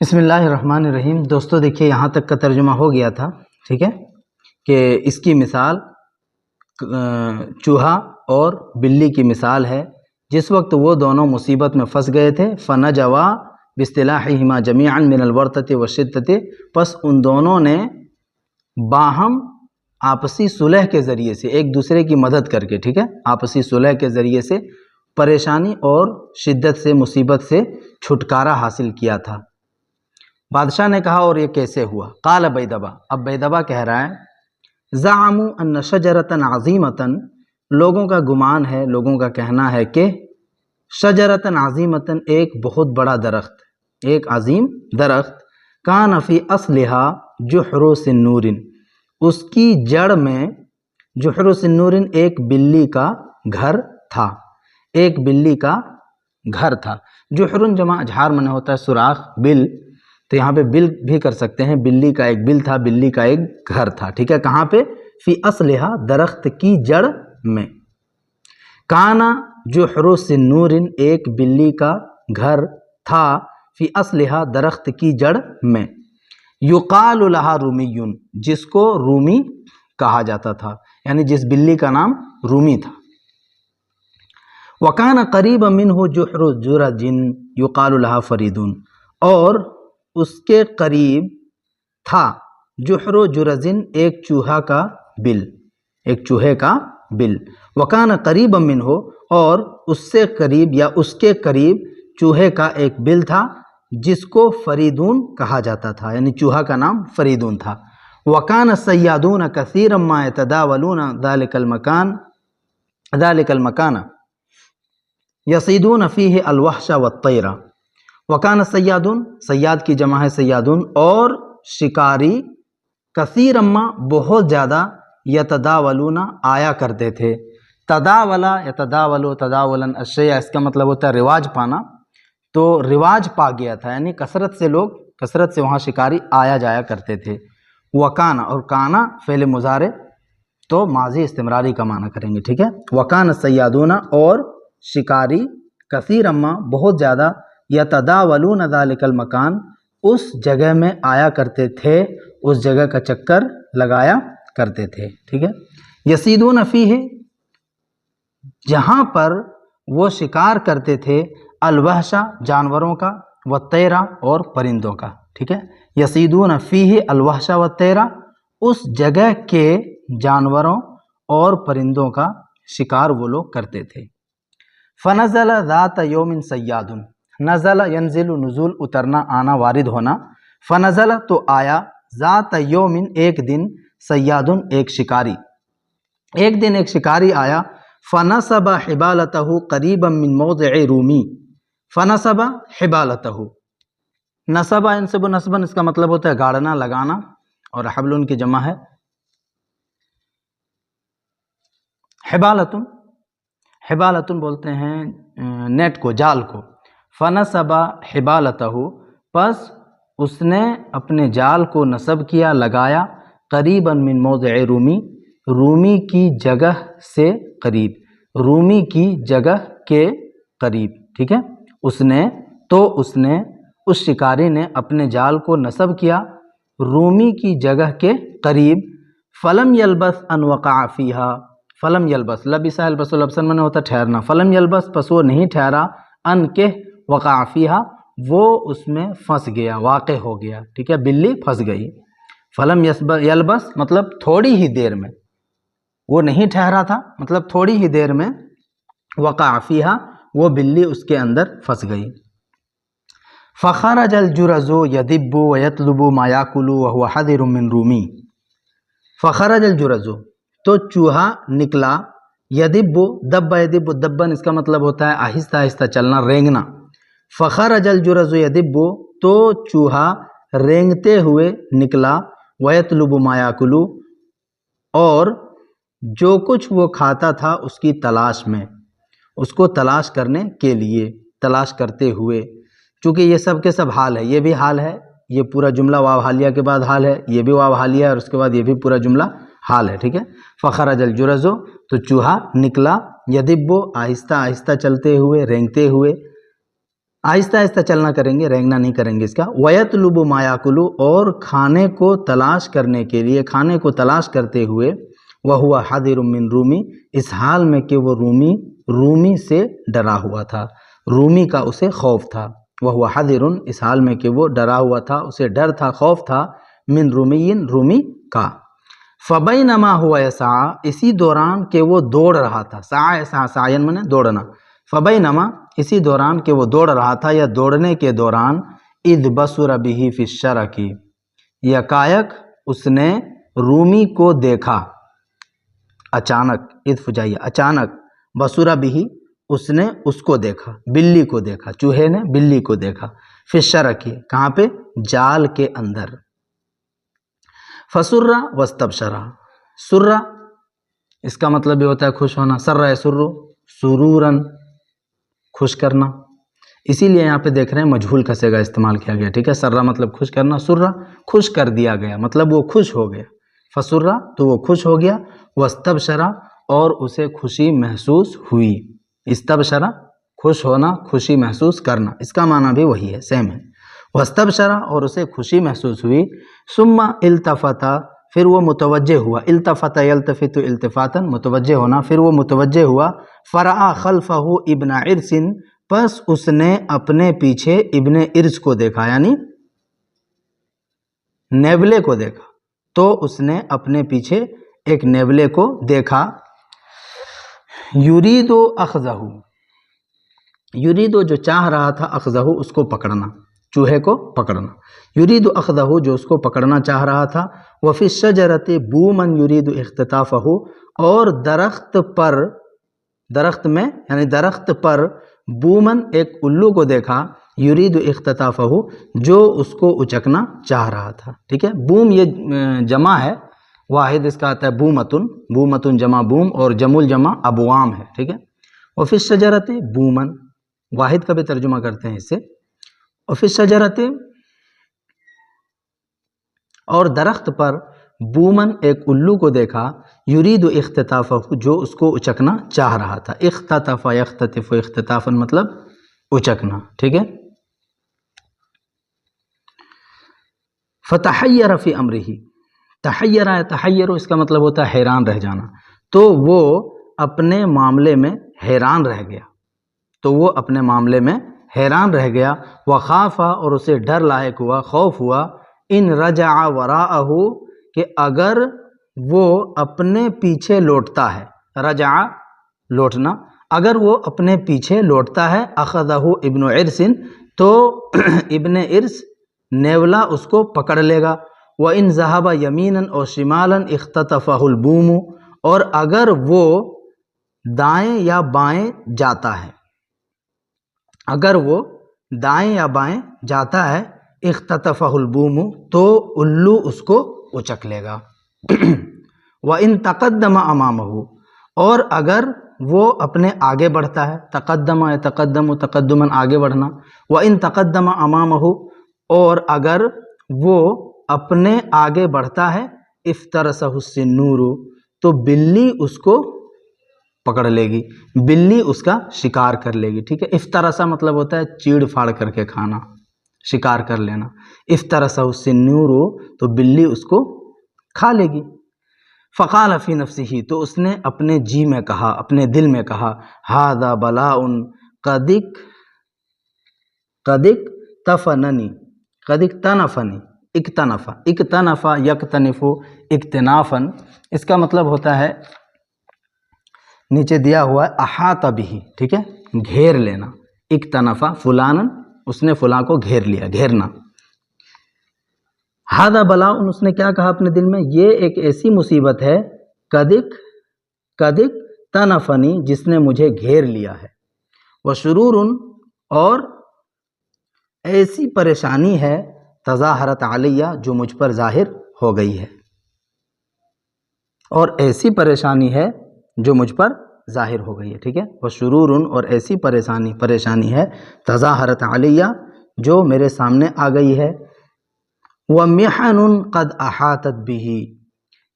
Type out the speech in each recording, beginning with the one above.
بسم اللہ الرحمن الرحیم۔ دوستو دیکھیے یہاں تک کا ترجمہ ہو گیا تھا، ٹھیک ہے، کہ اس کی مثال چوہا اور بلی کی مثال ہے۔ جس وقت وہ دونوں مصیبت میں پھنس گئے تھے، فنجوا باصطلاحہما جمیعا من الورطۃ والشدۃ، پس ان دونوں نے باہم آپسی صلح کے ذریعے سے ایک دوسرے کی مدد کر کے، ٹھیک ہے، آپسی صلح کے ذریعے سے پریشانی اور شدت سے، مصیبت سے چھٹکارا حاصل کیا تھا۔ بادشاہ نے کہا اور یہ کیسے ہوا؟ قال بیدبا، اب بیدبا کہہ رہا ہے، زعموا ان شجرۃ عظیمۃ، لوگوں کا گمان ہے، لوگوں کا کہنا ہے کہ شجرۃ عظیمۃ، ایک بہت بڑا درخت، ایک عظیم درخت، کان فی اصلھا جحر سنور، اس کی جڑ میں جحر سنور، ایک بلی کا گھر تھا، ایک بلی کا گھر تھا۔ جحر جمع جھار میں ہوتا ہے سوراخ، بل، تو یہاں پہ بل بھی کر سکتے ہیں، بلی کا ایک بل تھا، بلی کا ایک گھر تھا، ٹھیک ہے، کہاں پہ؟ فی اصلھا، درخت کی جڑ میں، کانا جحر سنور، ایک بلی کا گھر تھا، فی اصلھا، درخت کی جڑ میں، یقال لہا رومی، جس کو رومی کہا جاتا تھا، یعنی جس بلی کا نام رومی تھا۔ وکان قریبا منہ جحر جرج یقال لہا فرید، اور اس کے قریب تھا جحر جرز، ایک چوہا کا بل، ایک چوہے کا بل، وکان قریبا منہ، اور اس سے قریب یا اس کے قریب چوہے کا ایک بل تھا جس کو فریدون کہا جاتا تھا، یعنی چوہا کا نام فریدون تھا۔ وکان الصیادون کثیرا ما یتداولون ذلک المکان یصیدون فیہ الوحش والطیر، وکان الصیادون، صیاد کی جمع ہے صیادون، اور شکاری، کثیرا، بہت زیادہ، یتداولون، آیا کرتے تھے، تداولا یتداولو تداولا الشیء، اس کا مطلب ہوتا ہے رواج پانا، تو رواج پا گیا تھا، یعنی کثرت سے لوگ، کثرت سے وہاں شکاری آیا جایا کرتے تھے۔ وکانا، اور کانا فعل مضارع تو ماضی استمراری کا معنی کریں گے، ٹھیک ہے، وکان الصیادون، اور شکاری، کثیرا، بہت زیادہ، یتداولون ذلک المکان، اس جگہ میں آیا کرتے تھے، اس جگہ کا چکر لگایا کرتے تھے، ٹھیک ہے، یصیدون فیہ، جہاں پر وہ شکار کرتے تھے، الوحش، جانوروں کا، والطیر، اور پرندوں کا، ٹھیک ہے، یصیدون فیہ الوحش والطیر، اس جگہ کے جانوروں اور پرندوں کا شکار وہ لوگ کرتے تھے۔ فنزل ذات یوم صیاد، نزل ینزل، نزول، اترنا، آنا، وارد ہونا، فنزل، تو آیا، ذات یوم، ایک دن، صیاد، ایک شکاری، ایک دن ایک شکاری آیا، فنصب حبالتہ قریبا من موضع رومی، فنصب حبالتہ، نصب ینصب نصبا، اس کا مطلب ہوتا ہے گاڑنا، لگانا، اور حبل کی جمع ہے حبالتن، حبالتن بولتے ہیں نیٹ کو، جال کو، فنصب حبالتہ، پس اس نے اپنے جال کو نصب کیا، لگایا، قریبا من موضع رومی، رومی کی جگہ سے قریب، رومی کی جگہ کے قریب، ٹھیک ہے، اس نے اس شکاری نے اپنے جال کو نصب کیا رومی کی جگہ کے قریب، فلم یلبس ان وقع فیہا، فلم یلبس، لبس یلبس لبسا میں ہوتا ٹھہرنا، فلم یلبس، پس وہ نہیں ٹھہرا، ان کے، وقع فیہا، وہ اس میں پھنس گیا، واقع ہو گیا، ٹھیک ہے، بلی پھنس گئی، فلم یلبس مطلب تھوڑی ہی دیر میں، وہ نہیں ٹھہرا تھا مطلب تھوڑی ہی دیر میں، وقع فیہا، وہ بلی اس کے اندر پھنس گئی۔ فخرج الجرز یدب ویطلب ما یاکل وهو حذر من رومی، فخرج الجرز، تو چوہا نکلا، یدب، دب یدب دبن، اس کا مطلب ہوتا ہے آہستہ آہستہ چلنا، رینگنا، فخرج الجرز یدب، تو چوہا رینگتے ہوئے نکلا، ویطلب ما یاکل، اور جو کچھ وہ کھاتا تھا اس کی تلاش میں، اس کو تلاش کرنے کے لیے، تلاش کرتے ہوئے، چونکہ یہ سب کے سب حال ہے، یہ بھی حال ہے، یہ پورا جملہ واو حالیہ کے بعد حال ہے، یہ بھی واو حالیہ ہے، اور اس کے بعد یہ بھی پورا جملہ حال ہے، ٹھیک ہے، فخرج الجرز، تو چوہا نکلا، یدب، آہستہ آہستہ چلتے ہوئے، رینگتے ہوئے، آہستہ آہستہ چلنا کریں گے، رینگنا نہیں کریں گے اس کا. وَيَطْلُبُ مَا يَأْكُلُ اور کھانے کو تلاش کرنے کے لیے، کھانے کو تلاش کرتے ہوئے وَهُوَ حَذِرٌ مِّن رومی اس حال میں کہ وہ رومی سے ڈرا ہوا تھا، رومی کا اسے خوف تھا. وَهُوَ حَذِرٌ اس حال میں کہ وہ ڈرا ہوا تھا، اسے ڈر تھا، خوف تھا، من رومین رومی کا. فَبَيْنَمَا هُوَ يَسْعَىٰ اسی دوران کہ وہ دوڑ رہا تھا، سعی یسعیٰ سعیاً معنی دوڑنا. فَبَيْنَمَا اسی دوران کہ وہ دوڑ رہا تھا یا دوڑنے کے دوران اِذْ بَصُرَ بِهِ فِي الشَّرَكِ یکایک اس نے رومی کو دیکھا، اچانک، اذ فجائیہ اچانک، بصورہ بھی اس نے اس کو دیکھا، بلی کو دیکھا، چوہے نے بلی کو دیکھا. فی الشرک کہاں پہ؟ جال کے اندر. فسر واستبشر سر اس کا مطلب یہ ہوتا ہے خوش ہونا، سر یسر سرورن خوش کرنا. اسی لیے یہاں پہ دیکھ رہے ہیں مجہول کا صیغہ استعمال کیا گیا، ٹھیک ہے. سرہ مطلب خوش کرنا، سرہ خوش کر دیا گیا، مطلب وہ خوش ہو گیا. فسرہ تو وہ خوش ہو گیا، واستبشرا اور اسے خوشی محسوس ہوئی. استبشرا خوش ہونا، خوشی محسوس کرنا، اس کا معنی بھی وہی ہے، سیم ہے. واستبشرا اور اسے خوشی محسوس ہوئی. ثم التفت پھر وہ متوجہ ہوا، التفت یلتفت التفاتا متوجہ ہونا، پھر وہ متوجہ ہوا. فرآ خلفہ ابن عرس پس اس نے اپنے پیچھے ابن عرس کو دیکھا، یعنی نیولے کو دیکھا. تو اس نے اپنے پیچھے ایک نیولے کو دیکھا. یرید اخذہ یرید جو چاہ رہا تھا، اخذہ اس کو پکڑنا، چوہے کو پکڑنا. یرید اخذہ جو اس کو پکڑنا چاہ رہا تھا. وفی الشجرۃ بوما یرید اختطافہ اور درخت میں یعنی درخت پر بومن ایک الو کو دیکھا، یرید اختطافہ جو اس کو اچکنا چاہ رہا تھا. ٹھیک ہے. بوم یہ جمع ہے، واحد اس کا آتا ہے بومتن، بومتن جمع بوم اور جمع الجمع ابوام ہے. ٹھیک ہے. وفی الشجرۃ بومن واحد کا بھی ترجمہ کرتے ہیں اس سے. وفی الشجرۃ اور درخت پر بومن ایک الو کو دیکھا، یرید اختطافہ جو اس کو اچکنا چاہ رہا تھا. اختطف یختطف اختطافا مطلب اچکنا. ٹھیک ہے. فتحیر فی امرہ تحیر تحیر اس کا مطلب ہوتا ہے حیران رہ جانا. تو وہ اپنے معاملے میں حیران رہ گیا، تو وہ اپنے معاملے میں حیران رہ گیا. وخاف اور اسے ڈر لاحق ہوا، خوف ہوا. ان رجع وراءہ کہ اگر وہ اپنے پیچھے لوٹتا ہے، رجع لوٹنا، اگر وہ اپنے پیچھے لوٹتا ہے، اخذہ ابن عرس تو ابن عرس نیولا اس کو پکڑ لے گا. وَإِن ذَهَبَ يَمِينًا اور شِمَالًا اخْتَطَفَهُ الْبُومُ اور اگر وہ دائیں یا بائیں جاتا ہے، اگر وہ دائیں یا بائیں جاتا ہے، اخْتَطَفَهُ الْبُومُ تو الو اس کو اچک لے گا. وَإِن تَقَدَّمَ أَمَامَهُ اور اگر وہ اپنے آگے بڑھتا ہے، تقدم یتقدم تقدما آگے بڑھنا. وَإِن تَقَدَّمَ أَمَامَهُ اور اگر وہ اپنے آگے بڑھتا ہے، افترسہ السنور تو بلی اس کو پکڑ لے گی، بلی اس کا شکار کر لے گی. ٹھیک ہے. افترسہ مطلب ہوتا ہے چیڑ پھاڑ کر کے کھانا، شکار کر لینا. افترسہ السنور تو بلی اس کو کھا لے گی. فقال فی نفسہ تو اس نے اپنے جی میں کہا، اپنے دل میں کہا، ھذا بلاء قد اکتنفنی قد اکتنفنی اکتنفا اکتنفا یکتنف اکتنافن اس کا مطلب ہوتا ہے نیچے دیا ہوا ہے احاط بہ. ٹھیک ہے. گھیر لینا. اکتنفا فلانن اس نے فلاں کو گھیر لیا، گھیرنا. ھذا بلاء اس نے کیا کہا اپنے دل میں، یہ ایک ایسی مصیبت ہے، قد اکتنفنی جس نے مجھے گھیر لیا ہے. وشرور اور ایسی پریشانی ہے، تظاہرت علیہ جو مجھ پر ظاہر ہو گئی ہے، اور ایسی پریشانی ہے جو مجھ پر ظاہر ہو گئی ہے. ٹھیک ہے. وشرور اور ایسی پریشانی ہے، تظاہرت علیہ جو میرے سامنے آ گئی ہے. ومحن قد احاطت بہ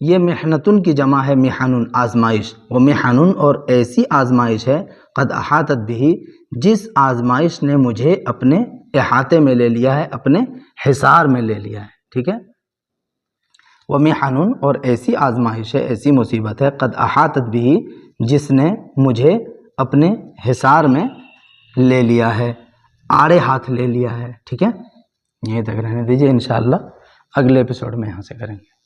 یہ محنتن کی جمع ہے، محن آزمائش. ومحن اور ایسی آزمائش ہے، قد احاطت بہ جس آزمائش نے مجھے اپنے احاطے میں لے لیا ہے، اپنے حصار میں لے لیا ہے. ٹھیک ہے. وَمِحَنٌ اور ایسی آزمائش ہے، ایسی مصیبت ہے، قد احاطت بھی جس نے مجھے اپنے حصار میں لے لیا ہے، آڑے ہاتھ لے لیا ہے. ٹھیک ہے. یہیں تک رہنے دیجیے، انشاءاللہ اگلے ایپیسوڈ میں یہاں سے کریں گے.